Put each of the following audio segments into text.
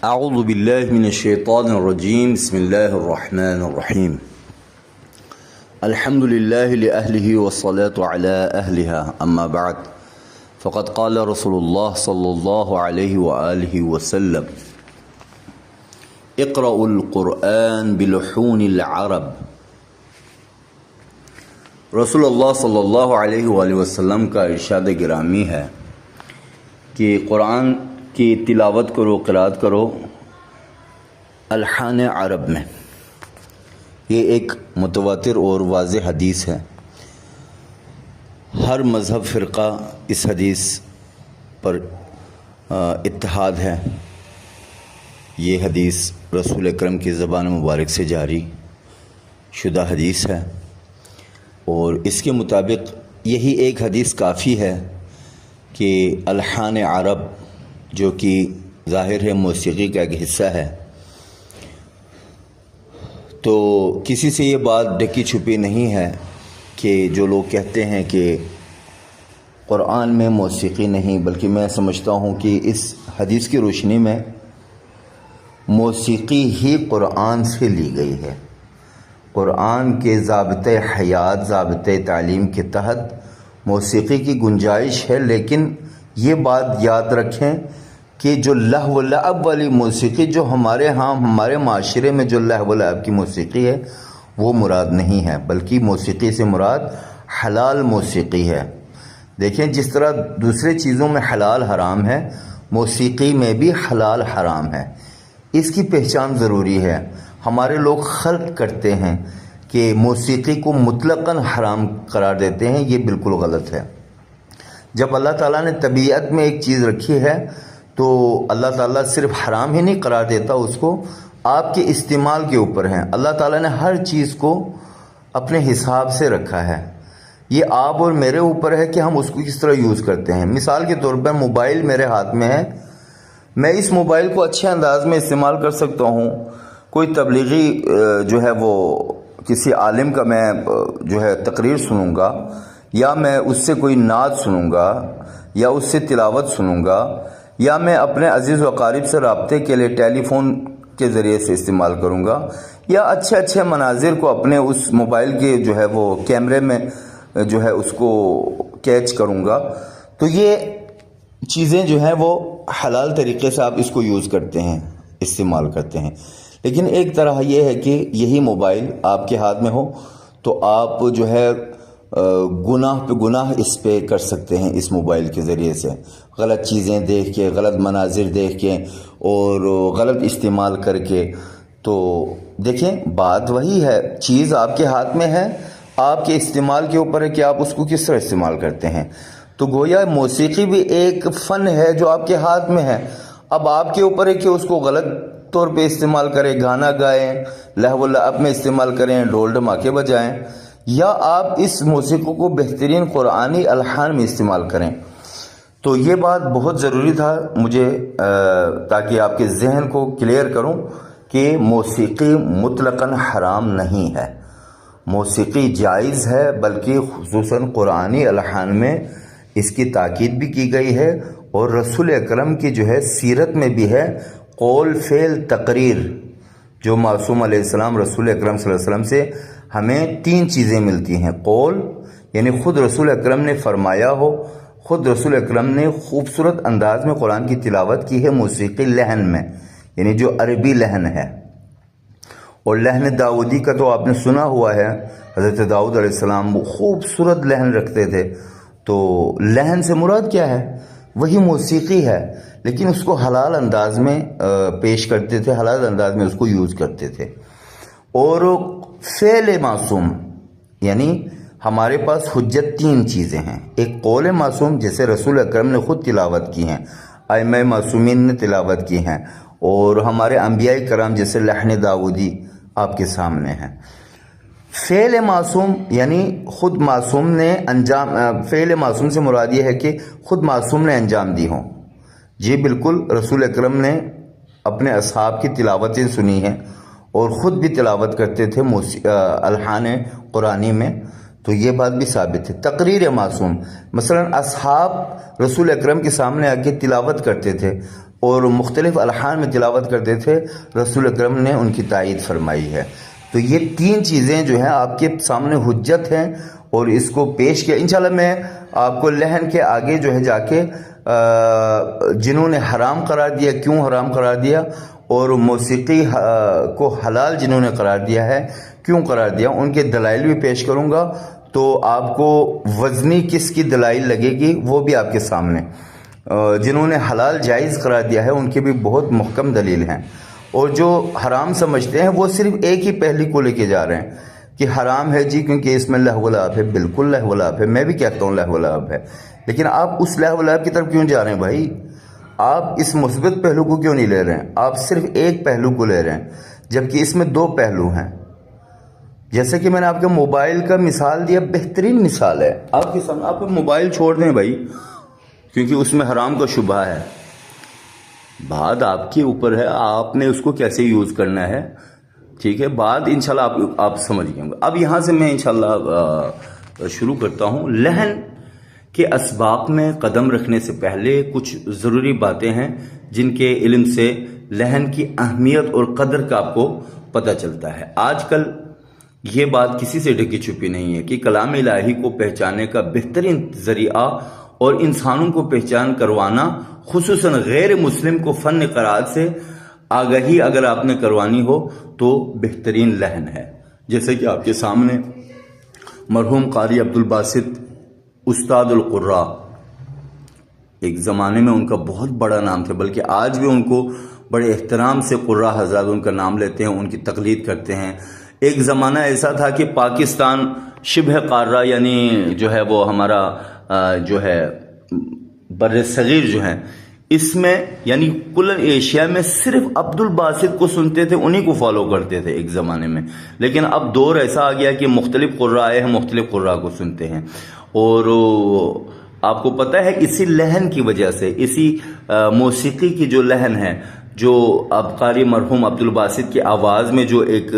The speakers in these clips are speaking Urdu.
اعوذ باللہ من الشیطان الرجیم بسم اللہ الرحمن الرحیم الحمد للہ لأہلہ والصلاة علی اہلہا اما بعد فقد قال رسول اللہ صلی اللہ علیہ وآلہ وسلم اقرأوا القرآن بلحون العرب۔ رسول اللہ صلی اللہ علیہ وآلہ وسلم کا ارشاد گرامی ہے کہ قرآن کی تلاوت کرو، قرات کرو الحان عرب میں۔ یہ ایک متواتر اور واضح حدیث ہے۔ ہر مذہب فرقہ اس حدیث پر اتحاد ہے۔ یہ حدیث رسول اکرم کی زبان مبارک سے جاری شدہ حدیث ہے، اور اس کے مطابق یہی ایک حدیث کافی ہے کہ الحان عرب، جو کہ ظاہر ہے موسیقی کا ایک حصہ ہے، تو کسی سے یہ بات ڈھکی چھپی نہیں ہے کہ جو لوگ کہتے ہیں کہ قرآن میں موسیقی نہیں، بلکہ میں سمجھتا ہوں کہ اس حدیث کی روشنی میں موسیقی ہی قرآن سے لی گئی ہے۔ قرآن کے ضابطۂ حیات، ضابطۂ تعلیم کے تحت موسیقی کی گنجائش ہے، لیکن یہ بات یاد رکھیں کہ جو لہو و لعب والی موسیقی جو ہمارے معاشرے میں جو لہو و لعب کی موسیقی ہے وہ مراد نہیں ہے، بلکہ موسیقی سے مراد حلال موسیقی ہے۔ دیکھیں، جس طرح دوسرے چیزوں میں حلال حرام ہے، موسیقی میں بھی حلال حرام ہے۔ اس کی پہچان ضروری ہے۔ ہمارے لوگ خلط کرتے ہیں کہ موسیقی کو مطلقاً حرام قرار دیتے ہیں، یہ بالکل غلط ہے۔ جب اللہ تعالیٰ نے طبیعت میں ایک چیز رکھی ہے تو اللہ تعالیٰ صرف حرام ہی نہیں قرار دیتا، اس کو آپ کے استعمال کے اوپر ہے۔ اللہ تعالیٰ نے ہر چیز کو اپنے حساب سے رکھا ہے۔ یہ آپ اور میرے اوپر ہے کہ ہم اس کو کس طرح یوز کرتے ہیں۔ مثال کے طور پر موبائل میرے ہاتھ میں ہے، میں اس موبائل کو اچھے انداز میں استعمال کر سکتا ہوں۔ کوئی تبلیغی جو ہے وہ کسی عالم کا میں جو ہے تقریر سنوں گا، یا میں اس سے کوئی نعت سنوں گا، یا اس سے تلاوت سنوں گا، یا میں اپنے عزیز و اقارب سے رابطے کے لیے ٹیلی فون کے ذریعے سے استعمال کروں گا، یا اچھے اچھے مناظر کو اپنے اس موبائل کے جو ہے وہ کیمرے میں جو ہے اس کو کیچ کروں گا، تو یہ چیزیں جو ہیں وہ حلال طریقے سے آپ اس کو یوز کرتے ہیں، استعمال کرتے ہیں۔ لیکن ایک طرح یہ ہے کہ یہی موبائل آپ کے ہاتھ میں ہو تو آپ جو ہے گناہ پہ گناہ اس پہ کر سکتے ہیں، اس موبائل کے ذریعے سے غلط چیزیں دیکھ کے، غلط مناظر دیکھ کے اور غلط استعمال کر کے۔ تو دیکھیں، بات وہی ہے، چیز آپ کے ہاتھ میں ہے، آپ کے استعمال کے اوپر ہے کہ آپ اس کو کس طرح استعمال کرتے ہیں۔ تو گویا موسیقی بھی ایک فن ہے جو آپ کے ہاتھ میں ہے، اب آپ کے اوپر ہے کہ اس کو غلط طور پہ استعمال کریں، گانا گائیں، لہو و لعب میں استعمال کریں، ڈھول ڈھماکے بجائیں، یا آپ اس موسیقی کو بہترین قرآنی الحان میں استعمال کریں۔ تو یہ بات بہت ضروری تھا مجھے، تاکہ آپ کے ذہن کو کلیئر کروں کہ موسیقی مطلقاً حرام نہیں ہے، موسیقی جائز ہے، بلکہ خصوصاً قرآنی الحان میں اس کی تاکید بھی کی گئی ہے، اور رسول اکرم کی جو ہے سیرت میں بھی ہے، قول فعل تقریر، جو معصوم علیہ السلام رسول اکرم صلی اللہ علیہ وسلم سے ہمیں 3 چیزیں ملتی ہیں۔ قول یعنی خود رسول اکرم نے فرمایا ہو، خود رسول اکرم نے خوبصورت انداز میں قرآن کی تلاوت کی ہے موسیقی لحن میں، یعنی جو عربی لحن ہے۔ اور لحن داؤدی کا تو آپ نے سنا ہوا ہے، حضرت داؤد علیہ السلام وہ خوبصورت لحن رکھتے تھے۔ تو لحن سے مراد کیا ہے؟ وہی موسیقی ہے، لیکن اس کو حلال انداز میں پیش کرتے تھے، حلال انداز میں اس کو یوز کرتے تھے۔ اور فعل معصوم، یعنی ہمارے پاس حجت 3 چیزیں ہیں۔ ایک قول معصوم، جیسے رسول اکرم نے خود تلاوت کی ہیں، ائمہ معصومین نے تلاوت کی ہیں، اور ہمارے انبیاء کرام جیسے لحن داؤدی آپ کے سامنے ہیں۔ فعل معصوم یعنی خود معصوم نے انجام، فعل معصوم سے مراد یہ ہے کہ خود معصوم نے انجام دی ہوں۔ جی بالکل، رسول اکرم نے اپنے اصحاب کی تلاوتیں سنی ہیں اور خود بھی تلاوت کرتے تھے الحان قرآنی میں، تو یہ بات بھی ثابت ہے۔ تقریر معصوم، مثلا اصحاب رسول اکرم کے سامنے آ کے تلاوت کرتے تھے اور مختلف الحان میں تلاوت کرتے تھے، رسول اکرم نے ان کی تائید فرمائی ہے۔ تو یہ 3 چیزیں جو ہیں آپ کے سامنے حجت ہیں اور اس کو پیش کیا۔ انشاءاللہ میں آپ کو لحن کے آگے جو ہے جا کے جنہوں نے حرام قرار دیا، کیوں حرام قرار دیا، اور موسیقی کو حلال جنہوں نے قرار دیا ہے کیوں قرار دیا، ان کے دلائل بھی پیش کروں گا۔ تو آپ کو وزنی کس کی دلائل لگے گی وہ بھی آپ کے سامنے۔ جنہوں نے حلال جائز قرار دیا ہے ان کے بھی بہت محکم دلیل ہیں، اور جو حرام سمجھتے ہیں وہ صرف ایک ہی پہلو کو لے کے جا رہے ہیں کہ حرام ہے جی کیونکہ اس میں لہو و لعب ہے۔ بالکل لہو و لعب ہے، میں بھی کہتا ہوں لہو و لعب ہے، لیکن آپ اس لہو و لعب کی طرف کیوں جا رہے ہیں بھائی؟ آپ اس مثبت پہلو کو کیوں نہیں لے رہے ہیں؟ آپ صرف ایک پہلو کو لے رہے ہیں، جبکہ اس میں 2 پہلو ہیں۔ جیسے کہ میں نے آپ کے موبائل کا مثال دیا، بہترین مثال ہے آپ کے سامنے۔ آپ موبائل چھوڑ دیں بھائی، کیونکہ اس میں حرام کا شبہ ہے، بات آپ کے اوپر ہے، آپ نے اس کو کیسے یوز کرنا ہے، ٹھیک ہے؟ بات انشاءاللہ آپ سمجھ گئے ہوں گے۔ اب یہاں سے میں انشاءاللہ شروع کرتا ہوں۔ لحن کے اسباق میں قدم رکھنے سے پہلے کچھ ضروری باتیں ہیں جن کے علم سے لحن کی اہمیت اور قدر کا آپ کو پتہ چلتا ہے۔ آج کل یہ بات کسی سے ڈھکی چھپی نہیں ہے کہ کلام الہی کو پہچاننے کا بہترین ذریعہ اور انسانوں کو پہچان کروانا، خصوصاً غیر مسلم کو فن قرات سے آگہی اگر آپ نے کروانی ہو تو بہترین لحن ہے۔ جیسے کہ آپ کے سامنے مرحوم قاری عبدالباسط استاد القراء، ایک زمانے میں ان کا بہت بڑا نام تھا، بلکہ آج بھی ان کو بڑے احترام سے قراء حضرات ان کا نام لیتے ہیں، ان کی تقلید کرتے ہیں۔ ایک زمانہ ایسا تھا کہ پاکستان شبہ قارہ یعنی جو ہے وہ ہمارا جو ہے بر صغیر جو ہے، اس میں یعنی کل ایشیا میں صرف عبدالباسط کو سنتے تھے، انہی کو فالو کرتے تھے ایک زمانے میں۔ لیکن اب دور ایسا آ گیا کہ مختلف قراء ہیں، مختلف قراء کو سنتے ہیں، اور آپ کو پتہ ہے اسی لحن کی وجہ سے، اسی موسیقی کی جو لحن ہے، جو اب قاری مرحوم عبدالباسط کی آواز میں جو ایک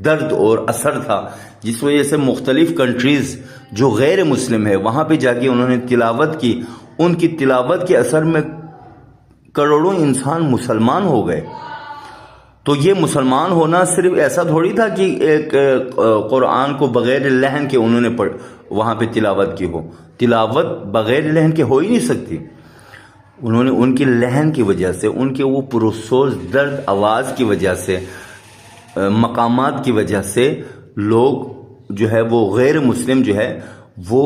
درد اور اثر تھا، جس وجہ سے مختلف کنٹریز جو غیر مسلم ہے وہاں پہ جا کے انہوں نے تلاوت کی، ان کی تلاوت کے اثر میں کروڑوں انسان مسلمان ہو گئے۔ تو یہ مسلمان ہونا صرف ایسا تھوڑی تھا کہ ایک قرآن کو بغیر لحن کے انہوں نے وہاں پہ تلاوت کی ہو، تلاوت بغیر لحن کے ہو ہی نہیں سکتی۔ انہوں نے ان کی لحن کی وجہ سے، ان کے وہ پرسوز درد آواز کی وجہ سے، مقامات کی وجہ سے لوگ جو ہے وہ غیر مسلم جو ہے وہ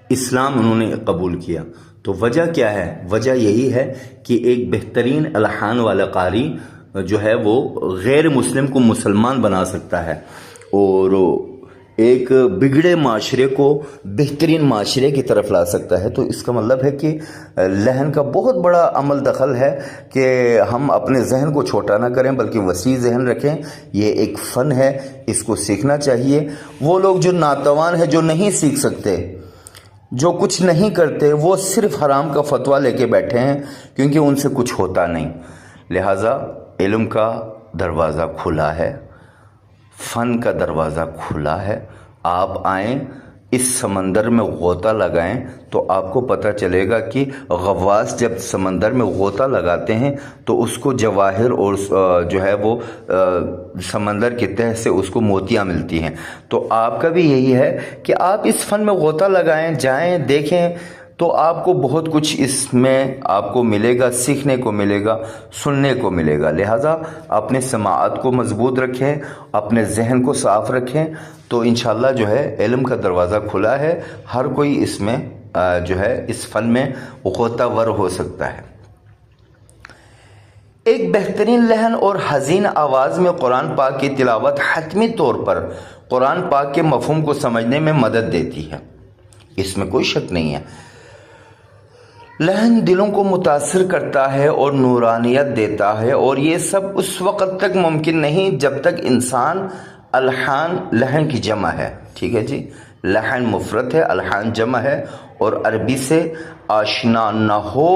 اسلام انہوں نے قبول کیا۔ تو وجہ کیا ہے؟ وجہ یہی ہے کہ ایک بہترین الحان والا قاری جو ہے وہ غیر مسلم کو مسلمان بنا سکتا ہے، اور ایک بگڑے معاشرے کو بہترین معاشرے کی طرف لا سکتا ہے۔ تو اس کا مطلب ہے کہ لحن کا بہت بڑا عمل دخل ہے کہ ہم اپنے ذہن کو چھوٹا نہ کریں بلکہ وسیع ذہن رکھیں۔ یہ ایک فن ہے، اس کو سیکھنا چاہیے۔ وہ لوگ جو ناتوان ہیں، جو نہیں سیکھ سکتے، جو کچھ نہیں کرتے، وہ صرف حرام کا فتویٰ لے کے بیٹھے ہیں کیونکہ ان سے کچھ ہوتا نہیں۔ لہٰذا علم کا دروازہ کھلا ہے، فن کا دروازہ کھلا ہے۔ آپ آئیں، اس سمندر میں غوطہ لگائیں تو آپ کو پتہ چلے گا کہ غواص جب سمندر میں غوطہ لگاتے ہیں تو اس کو جواہر اور جو ہے وہ سمندر کی تہہ سے اس کو موتیاں ملتی ہیں۔ تو آپ کا بھی یہی ہے کہ آپ اس فن میں غوطہ لگائیں، جائیں، دیکھیں، تو آپ کو بہت کچھ اس میں آپ کو ملے گا، سیکھنے کو ملے گا، سننے کو ملے گا۔ لہٰذا اپنے سماعت کو مضبوط رکھیں، اپنے ذہن کو صاف رکھیں، تو انشاءاللہ جو ہے علم کا دروازہ کھلا ہے۔ ہر کوئی اس میں جو ہے اس فن میں غوطہ ور ہو سکتا ہے۔ ایک بہترین لحن اور حزین آواز میں قرآن پاک کی تلاوت حتمی طور پر قرآن پاک کے مفہوم کو سمجھنے میں مدد دیتی ہے، اس میں کوئی شک نہیں ہے۔ لحن دلوں کو متاثر کرتا ہے اور نورانیت دیتا ہے، اور یہ سب اس وقت تک ممکن نہیں جب تک انسان الحان لحن کی جمع ہے، ٹھیک ہے جی، لحن مفرد ہے، الحان جمع ہے، اور عربی سے آشنا نہ ہو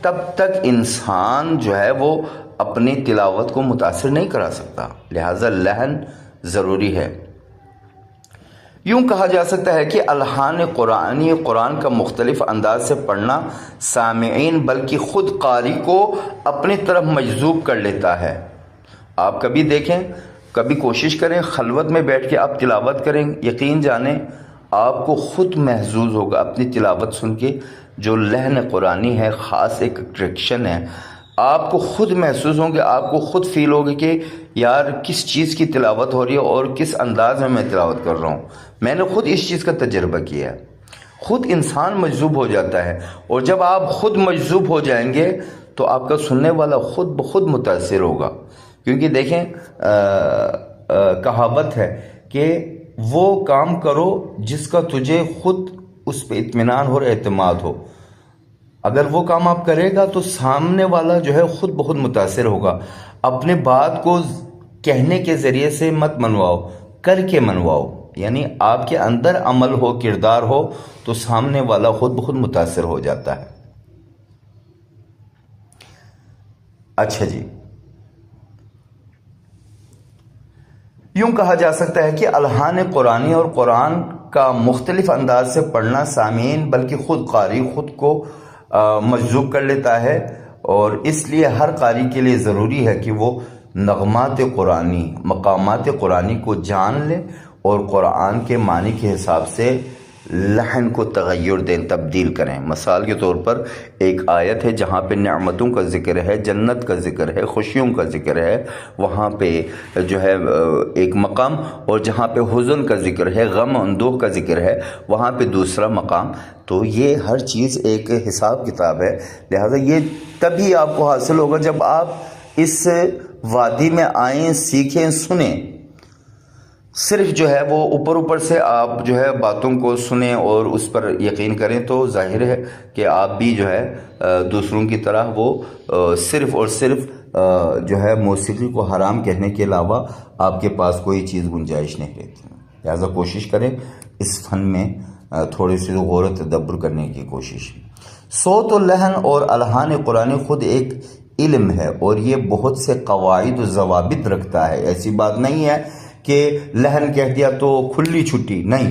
تب تک انسان جو ہے وہ اپنی تلاوت کو متاثر نہیں کرا سکتا۔ لہٰذا لحن ضروری ہے۔ یوں کہا جا سکتا ہے کہ الحان قرآنی قرآن کا مختلف انداز سے پڑھنا سامعین بلکہ خود قاری کو اپنی طرف مجذوب کر لیتا ہے۔ آپ کبھی دیکھیں، کبھی کوشش کریں، خلوت میں بیٹھ کے آپ تلاوت کریں، یقین جانیں آپ کو خود محظوظ ہوگا اپنی تلاوت سن کے۔ جو لحن قرآنی ہے خاص ایک اٹریکشن ہے، آپ کو خود محسوس ہوں گے، آپ کو خود فیل ہوگی کہ یار کس چیز کی تلاوت ہو رہی ہے اور کس انداز میں تلاوت کر رہا ہوں۔ میں نے خود اس چیز کا تجربہ کیا ہے۔ خود انسان مجذوب ہو جاتا ہے، اور جب آپ خود مجذوب ہو جائیں گے تو آپ کا سننے والا خود بخود متاثر ہوگا۔ کیونکہ دیکھیں کہاوت ہے کہ وہ کام کرو جس کا تجھے خود اس پہ اطمینان اور اعتماد ہو۔ اگر وہ کام آپ کرے گا تو سامنے والا جو ہے خود بخود متاثر ہوگا۔ اپنے بات کو کہنے کے ذریعے سے مت منواؤ، کر کے منواؤ، یعنی آپ کے اندر عمل ہو، کردار ہو، تو سامنے والا خود بخود متاثر ہو جاتا ہے۔ اچھا جی، یوں کہا جا سکتا ہے کہ الحان قرآنی اور قرآن کا مختلف انداز سے پڑھنا سامعین بلکہ خود قاری خود کو مجذوب کر لیتا ہے، اور اس لیے ہر قاری کے لیے ضروری ہے کہ وہ نغمات قرآنی، مقامات قرآنی کو جان لے اور قرآن کے معنی کے حساب سے لحن کو تغیر دیں، تبدیل کریں۔ مثال کے طور پر ایک آیت ہے جہاں پہ نعمتوں کا ذکر ہے، جنت کا ذکر ہے، خوشیوں کا ذکر ہے، وہاں پہ جو ہے ایک مقام، اور جہاں پہ حزن کا ذکر ہے، غم اندوہ کا ذکر ہے، وہاں پہ دوسرا مقام۔ تو یہ ہر چیز ایک حساب کتاب ہے، لہٰذا یہ تبھی آپ کو حاصل ہوگا جب آپ اس وادی میں آئیں، سیکھیں، سنیں۔ صرف جو ہے وہ اوپر سے آپ جو ہے باتوں کو سنیں اور اس پر یقین کریں تو ظاہر ہے کہ آپ بھی جو ہے دوسروں کی طرح وہ صرف اور صرف جو ہے موسیقی کو حرام کہنے کے علاوہ آپ کے پاس کوئی چیز گنجائش نہیں رہتی۔ لہٰذا کوشش کریں اس فن میں تھوڑی سی غور و تدبر کرنے کی کوشش۔ صوت و لحن اور الحان قرآنی خود ایک علم ہے، اور یہ بہت سے قواعد و ضوابط رکھتا ہے۔ ایسی بات نہیں ہے کہ لحن کہہ دیا تو کھلی چھٹی، نہیں،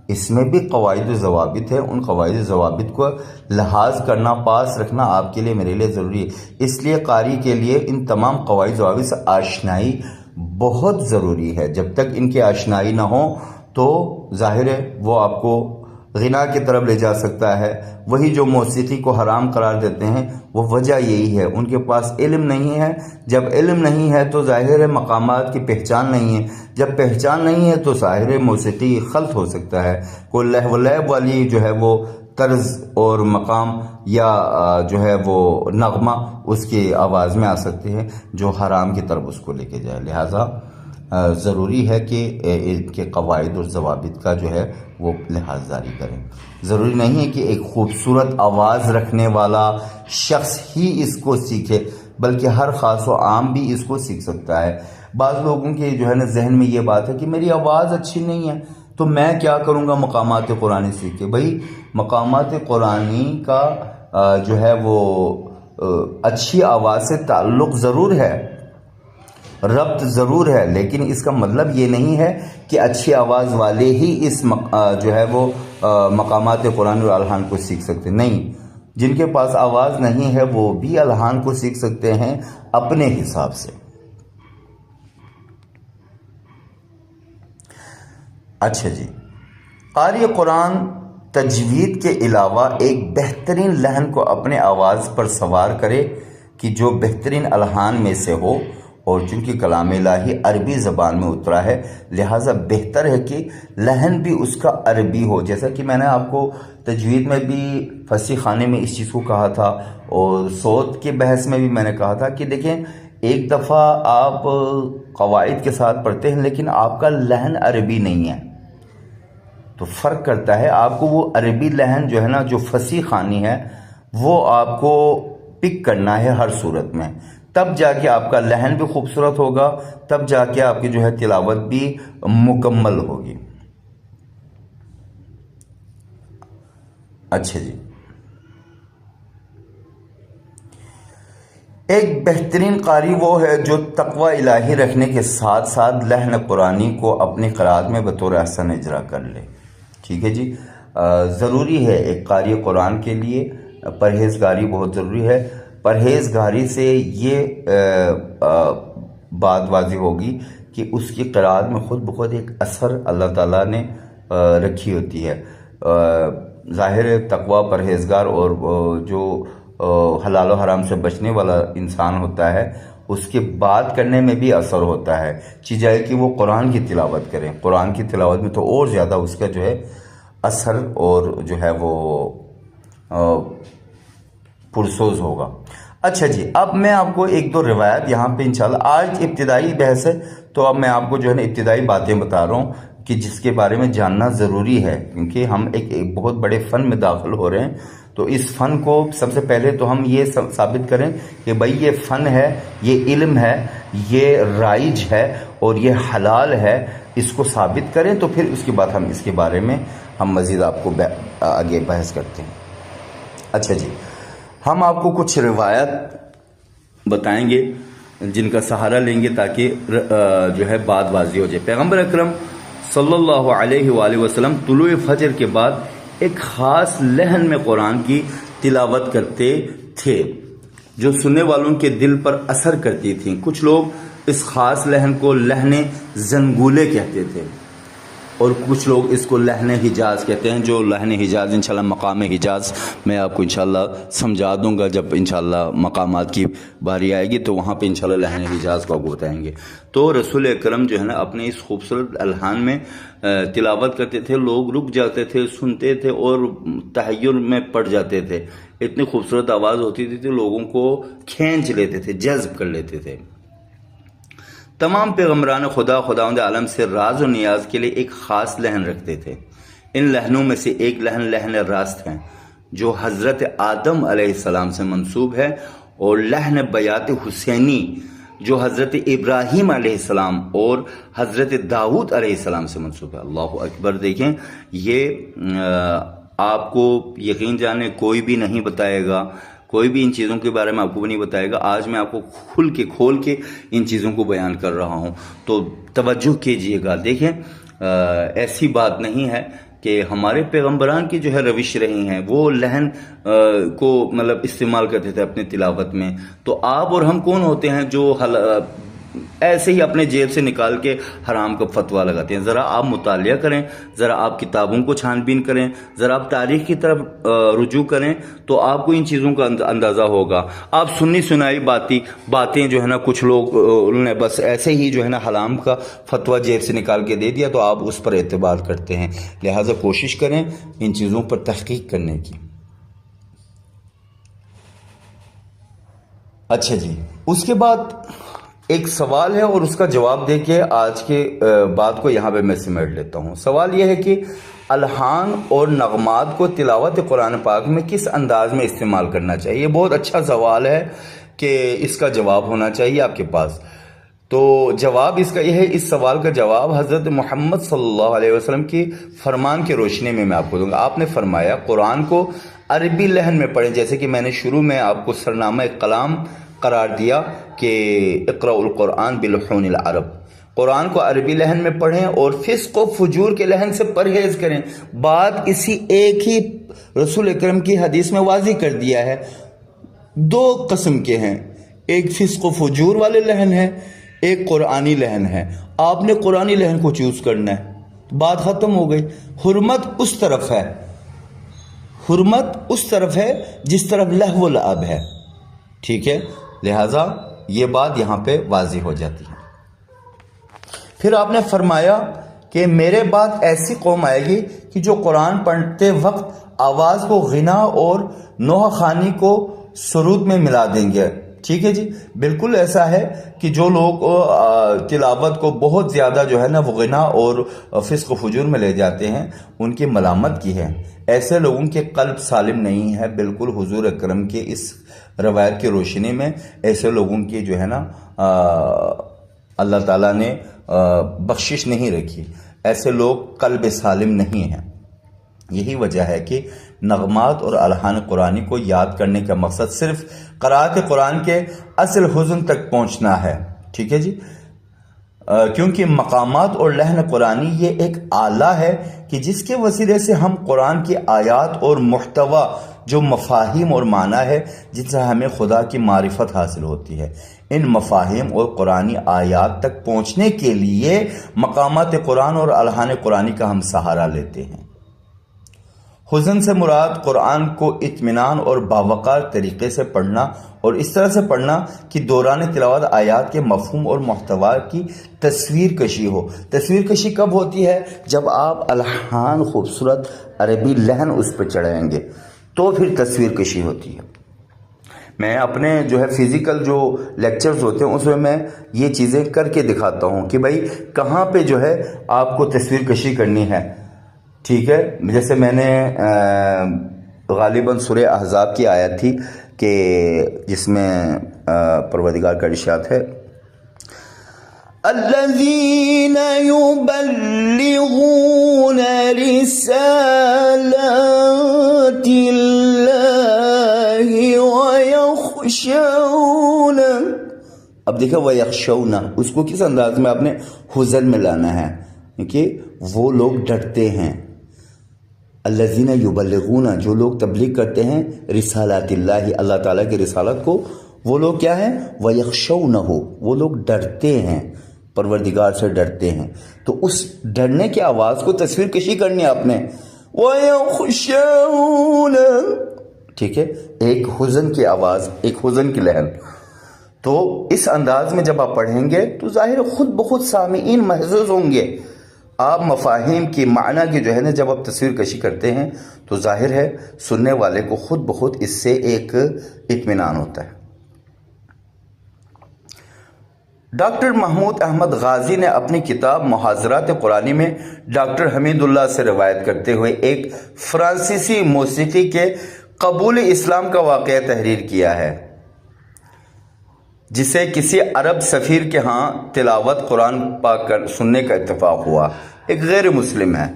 اس میں بھی قواعد و ضوابط ہے۔ ان قواعد و ضوابط کو لحاظ کرنا، پاس رکھنا آپ کے لیے، میرے لیے ضروری ہے۔ اس لیے قاری کے لیے ان تمام قواعد و ضوابط سے آشنائی بہت ضروری ہے۔ جب تک ان کی آشنائی نہ ہو تو ظاہر ہے وہ آپ کو غنا کی طرف لے جا سکتا ہے۔ وہی جو موسیقی کو حرام قرار دیتے ہیں وہ وجہ یہی ہے، ان کے پاس علم نہیں ہے۔ جب علم نہیں ہے تو ظاہر ہے مقامات کی پہچان نہیں ہے، جب پہچان نہیں ہے تو ظاہر ہے موسیقی خلط ہو سکتا ہے، کوئی لہو و لعب والی جو ہے وہ طرز اور مقام یا جو ہے وہ نغمہ اس کی آواز میں آ سکتے ہیں جو حرام کی طرف اس کو لے کے جائے۔ لہٰذا ضروری ہے کہ ان کے قواعد اور ضوابط کا جو ہے وہ لحاظ جاری کریں۔ ضروری نہیں ہے کہ ایک خوبصورت آواز رکھنے والا شخص ہی اس کو سیکھے، بلکہ ہر خاص و عام بھی اس کو سیکھ سکتا ہے۔ بعض لوگوں کے جو ہے نا ذہن میں یہ بات ہے کہ میری آواز اچھی نہیں ہے تو میں کیا کروں گا مقامات قرآنی سیکھ کے۔ بھائی مقامات قرآنی کا جو ہے وہ اچھی آواز سے تعلق ضرور ہے، ربط ضرور ہے، لیکن اس کا مطلب یہ نہیں ہے کہ اچھی آواز والے ہی اس جو ہے وہ مقامات قرآن اور الحان کو سیکھ سکتے، نہیں، جن کے پاس آواز نہیں ہے وہ بھی الحان کو سیکھ سکتے ہیں اپنے حساب سے۔ اچھا جی، قاری قرآن تجوید کے علاوہ ایک بہترین لحن کو اپنے آواز پر سوار کرے کہ جو بہترین الحان میں سے ہو، اور چونکہ کلام الہی عربی زبان میں اترا ہے لہٰذا بہتر ہے کہ لحن بھی اس کا عربی ہو۔ جیسا کہ میں نے آپ کو تجوید میں بھی فصیح خانے میں اس چیز کو کہا تھا، اور صوت کے بحث میں بھی میں نے کہا تھا کہ دیکھیں ایک دفعہ آپ قواعد کے ساتھ پڑھتے ہیں لیکن آپ کا لحن عربی نہیں ہے تو فرق کرتا ہے۔ آپ کو وہ عربی لحن جو ہے نا، جو فصیح خانی ہے، وہ آپ کو پک کرنا ہے ہر صورت میں، تب جا کے آپ کا لحن بھی خوبصورت ہوگا، تب جا کے آپ کی جو ہے تلاوت بھی مکمل ہوگی۔ اچھا جی، ایک بہترین قاری وہ ہے جو تقوی الہی رکھنے کے ساتھ ساتھ لحن قرآنی کو اپنی قرات میں بطور احسن اجرا کر لے. ٹھیک ہے جی. ضروری ہے ایک قاری قرآن کے لیے پرہیزگاری بہت ضروری ہے. پرہیزگاری سے یہ بات واضح ہوگی کہ اس کی قرات میں خود بخود ایک اثر اللہ تعالیٰ نے رکھی ہوتی ہے. ظاہر تقوی پرہیزگار اور جو حلال و حرام سے بچنے والا انسان ہوتا ہے اس کے بات کرنے میں بھی اثر ہوتا ہے. چیزیں کہ وہ قرآن کی تلاوت کریں. قرآن کی تلاوت میں تو اور زیادہ اس کا جو ہے اثر اور جو ہے وہ پرسوز ہوگا. اچھا جی، اب میں آپ کو ایک دو روایت یہاں پہ انشاءاللہ، آج ابتدائی بحث ہے تو اب میں آپ کو جو ہے نا ابتدائی باتیں بتا رہا ہوں کہ جس کے بارے میں جاننا ضروری ہے، کیونکہ ہم ایک بہت بڑے فن میں داخل ہو رہے ہیں. تو اس فن کو سب سے پہلے تو ہم یہ ثابت کریں کہ بھائی یہ فن ہے، یہ علم ہے، یہ رائج ہے اور یہ حلال ہے. اس کو ثابت کریں تو پھر اس کے بعد ہم اس کے بارے میں ہم مزید آپ کو آگے بحث کرتے ہیں. اچھا جی، ہم آپ کو کچھ روایت بتائیں گے جن کا سہارا لیں گے تاکہ جو ہے بات واضح ہو جائے. پیغمبر اکرم صلی اللہ علیہ وآلہ وسلم طلوع فجر کے بعد ایک خاص لحن میں قرآن کی تلاوت کرتے تھے جو سننے والوں کے دل پر اثر کرتی تھیں. کچھ لوگ اس خاص لحن کو لحن زنگولے کہتے تھے اور کچھ لوگ اس کو لحن حجاز کہتے ہیں. جو لحن حجاز انشاءاللہ مقام حجاز میں آپ کو انشاءاللہ سمجھا دوں گا جب انشاءاللہ مقامات کی باری آئے گی تو وہاں پہ انشاءاللہ لحن حجاز کو آپ کو بتائیں گے. تو رسول اکرم جو ہے نا اپنے اس خوبصورت الحان میں تلاوت کرتے تھے. لوگ رک جاتے تھے، سنتے تھے اور تحیر میں پڑ جاتے تھے. اتنی خوبصورت آواز ہوتی تھی تو لوگوں کو کھینچ لیتے تھے، جذب کر لیتے تھے. تمام پیغمبران خداوند عالم سے راز و نیاز کے لیے ایک خاص لحن رکھتے تھے. ان لحنوں میں سے ایک لحن راست ہے جو حضرت آدم علیہ السلام سے منسوب ہے، اور لحن بیات حسینی جو حضرت ابراہیم علیہ السلام اور حضرت داؤد علیہ السلام سے منسوب ہے. اللہ اکبر. دیکھیں یہ آپ کو یقین جانے کوئی بھی نہیں بتائے گا، کوئی بھی ان چیزوں کے بارے میں آپ کو نہیں بتائے گا. آج میں آپ کو کھول کے ان چیزوں کو بیان کر رہا ہوں تو توجہ کیجئے گا. دیکھیں ایسی بات نہیں ہے کہ ہمارے پیغمبران کی جو ہے روش رہی ہیں وہ لحن کو مطلب استعمال کرتے تھے اپنی تلاوت میں. تو آپ اور ہم کون ہوتے ہیں جو ایسے ہی اپنے جیب سے نکال کے حرام کا فتویٰ لگاتے ہیں؟ ذرا آپ مطالعہ کریں، ذرا آپ کتابوں کو چھان بین کریں، ذرا آپ تاریخ کی طرف رجوع کریں تو آپ کو ان چیزوں کا اندازہ ہوگا. آپ سنی سنائی باتیں جو ہے نا کچھ لوگ انہوں نے بس ایسے ہی جو ہے نا حرام کا فتویٰ جیب سے نکال کے دے دیا تو آپ اس پر اعتبار کرتے ہیں. لہٰذا کوشش کریں ان چیزوں پر تحقیق کرنے کی. اچھا جی، اس کے بعد ایک سوال ہے اور اس کا جواب دے کے آج کے بات کو یہاں پہ میں سمیٹ لیتا ہوں. سوال یہ ہے کہ الحان اور نغمات کو تلاوت قرآن پاک میں کس انداز میں استعمال کرنا چاہیے؟ بہت اچھا سوال ہے کہ اس کا جواب ہونا چاہیے آپ کے پاس. تو جواب اس کا یہ ہے، اس سوال کا جواب حضرت محمد صلی اللہ علیہ وسلم کی فرمان کی روشنی میں آپ کو دوں گا. آپ نے فرمایا قرآن کو عربی لحن میں پڑھیں، جیسے کہ میں نے شروع میں آپ کو سرنامہ کلام قرار دیا کہ اقرأ القرآن بلحون العرب. قرآن کو عربی لحن میں پڑھیں اور فسق و فجور کے لحن سے پرہیز کریں. بات اسی ایک ہی رسول اکرم کی حدیث میں واضح کر دیا ہے. دو قسم کے ہیں، ایک فسق و فجور والے لحن ہے، ایک قرآنی لحن ہے. آپ نے قرآنی لحن کو چوز کرنا ہے، بات ختم ہو گئی. حرمت اس طرف ہے، حرمت اس طرف ہے جس طرف لہو و لعب ہے. ٹھیک ہے، لہذا یہ بات یہاں پہ واضح ہو جاتی ہے. پھر آپ نے فرمایا کہ میرے بعد ایسی قوم آئے گی کہ جو قرآن پڑھتے وقت آواز کو غنا اور نوحہ خوانی کو سرود میں ملا دیں گے. ٹھیک ہے جی، بالکل ایسا ہے کہ جو لوگ تلاوت کو بہت زیادہ جو ہے نا وہ غنا اور فسق و فجور میں لے جاتے ہیں ان کی ملامت کی ہے. ایسے لوگوں کے قلب سالم نہیں ہے. بالکل حضور اکرم کے اس روایت کی روشنی میں ایسے لوگوں کی جو ہے نا اللہ تعالیٰ نے بخشش نہیں رکھی. ایسے لوگ قلب سالم نہیں ہیں. یہی وجہ ہے کہ نغمات اور الحان قرآنی کو یاد کرنے کا مقصد صرف قرأت قرآن کے اصل حزن تک پہنچنا ہے، ٹھیک ہے جی، کیونکہ مقامات اور لحن قرآنی یہ ایک آلہ ہے کہ جس کے وسیلے سے ہم قرآن کی آیات اور محتویٰ جو مفاہیم اور معنی ہے جس سے ہمیں خدا کی معرفت حاصل ہوتی ہے، ان مفاہیم اور قرآنی آیات تک پہنچنے کے لیے مقامات قرآن اور الحان قرآنی کا ہم سہارا لیتے ہیں۔ حزن سے مراد قرآن کو اطمینان اور باوقار طریقے سے پڑھنا اور اس طرح سے پڑھنا کہ دوران تلاوت آیات کے مفہوم اور محتوا کی تصویر کشی ہو۔ تصویر کشی کب ہوتی ہے؟ جب آپ الحان خوبصورت عربی لحن اس پہ چڑھائیں گے تو پھر تصویر کشی ہوتی ہے۔ میں اپنے جو ہے فزیکل جو لیکچرز ہوتے ہیں اس میں یہ چیزیں کر کے دکھاتا ہوں کہ بھائی کہاں پہ جو ہے آپ کو تصویر کشی کرنی ہے، ٹھیک ہے۔ جیسے میں نے غالباً سورہ احزاب کی آیت تھی کہ جس میں پروردگار کا ارشاد ہے الذین یبلغون رسالات اللہ ویخشون، اب دیکھیں ویخشون، اس کو کس انداز میں آپ نے حزن میں لانا ہے کہ وہ لوگ ڈرتے ہیں۔ الذین یبلغون، جو لوگ تبلیغ کرتے ہیں، رسالات اللہ، اللہ تعالیٰ کی رسالت کو، وہ لوگ کیا ہیں؟ وَيَخْشَوْنَهُ، وہ لوگ ڈرتے ہیں، پروردگار سے ڈرتے ہیں۔ تو اس ڈرنے کی آواز کو تصویر کشی کرنی ہے آپ نے، وَيَخْشَوْنَ، ٹھیک ہے، ایک حزن کی آواز، ایک حزن کی لہن۔ تو اس انداز میں جب آپ پڑھیں گے تو ظاہر خود بخود سامعین محظوظ ہوں گے۔ آپ مفاہیم کی معنی کی جو ہے نا جب آپ تصویر کشی کرتے ہیں تو ظاہر ہے سننے والے کو خود بخود اس سے ایک اطمینان ہوتا ہے۔ ڈاکٹر محمود احمد غازی نے اپنی کتاب محاضرات قرآنی میں ڈاکٹر حمید اللہ سے روایت کرتے ہوئے ایک فرانسیسی موسیقی کے قبول اسلام کا واقعہ تحریر کیا ہے، جسے کسی عرب سفیر کے ہاں تلاوت قرآن پاک کر سننے کا اتفاق ہوا۔ ایک غیر مسلم ہے،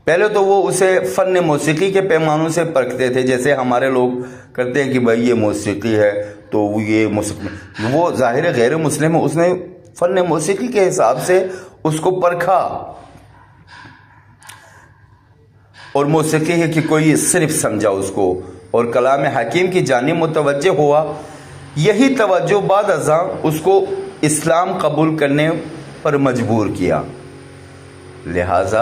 پہلے تو وہ اسے فن موسیقی کے پیمانوں سے پرکھتے تھے، جیسے ہمارے لوگ کرتے ہیں کہ بھائی یہ موسیقی ہے تو یہ موسیقی، وہ ظاہر غیر مسلم ہے، اس نے فن موسیقی کے حساب سے اس کو پرکھا اور موسیقی ہے کہ کوئی صرف سمجھا اس کو اور کلام حکیم کی جانب متوجہ ہوا۔ یہی توجہ بعد ازاں اس کو اسلام قبول کرنے پر مجبور کیا، لہٰذا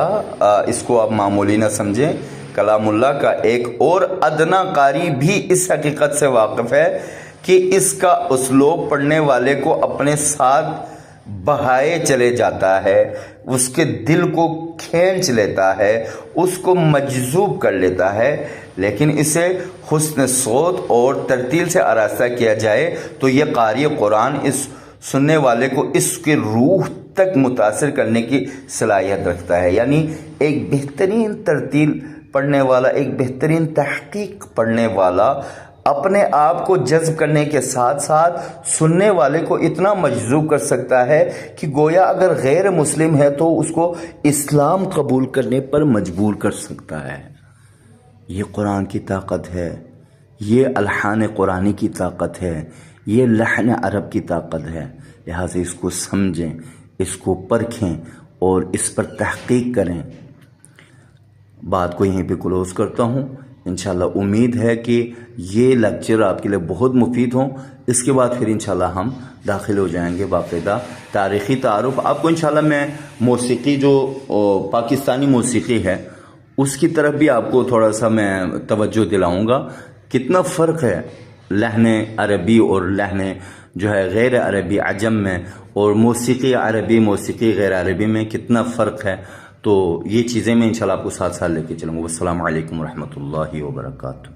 اس کو آپ معمولی نہ سمجھیں۔ کلام اللہ کا ایک اور ادنا قاری بھی اس حقیقت سے واقف ہے کہ اس کا اسلوب پڑھنے والے کو اپنے ساتھ بہائے چلے جاتا ہے، اس کے دل کو کھینچ لیتا ہے، اس کو مجذوب کر لیتا ہے۔ لیکن اسے حسن صوت اور ترتیل سے آراستہ کیا جائے تو یہ قاری قرآن اس سننے والے کو اس کی روح تک متاثر کرنے کی صلاحیت رکھتا ہے۔ یعنی ایک بہترین ترتیل پڑھنے والا، ایک بہترین تحقیق پڑھنے والا اپنے آپ کو جذب کرنے کے ساتھ ساتھ سننے والے کو اتنا مجذوب کر سکتا ہے کہ گویا اگر غیر مسلم ہے تو اس کو اسلام قبول کرنے پر مجبور کر سکتا ہے۔ یہ قرآن کی طاقت ہے، یہ الحان قرآنی کی طاقت ہے، یہ لحن عرب کی طاقت ہے۔ لہٰذا اس کو سمجھیں، اس کو پرکھیں اور اس پر تحقیق کریں۔ بات کو یہیں پہ کلوز کرتا ہوں۔ انشاءاللہ امید ہے کہ یہ لیکچر آپ کے لیے بہت مفید ہوں۔ اس کے بعد پھر انشاءاللہ ہم داخل ہو جائیں گے باقاعدہ تاریخی تعارف۔ آپ کو انشاءاللہ میں موسیقی جو پاکستانی موسیقی ہے اس کی طرف بھی آپ کو تھوڑا سا میں توجہ دلاؤں گا، کتنا فرق ہے لحن عربی اور لحن جو ہے غیر عربی عجم میں، اور موسیقی عربی موسیقی غیر عربی میں کتنا فرق ہے۔ تو یہ چیزیں میں انشاءاللہ آپ کو ساتھ ساتھ لے کے چلوں گا۔ والسلام علیکم ورحمۃ اللہ وبرکاتہ۔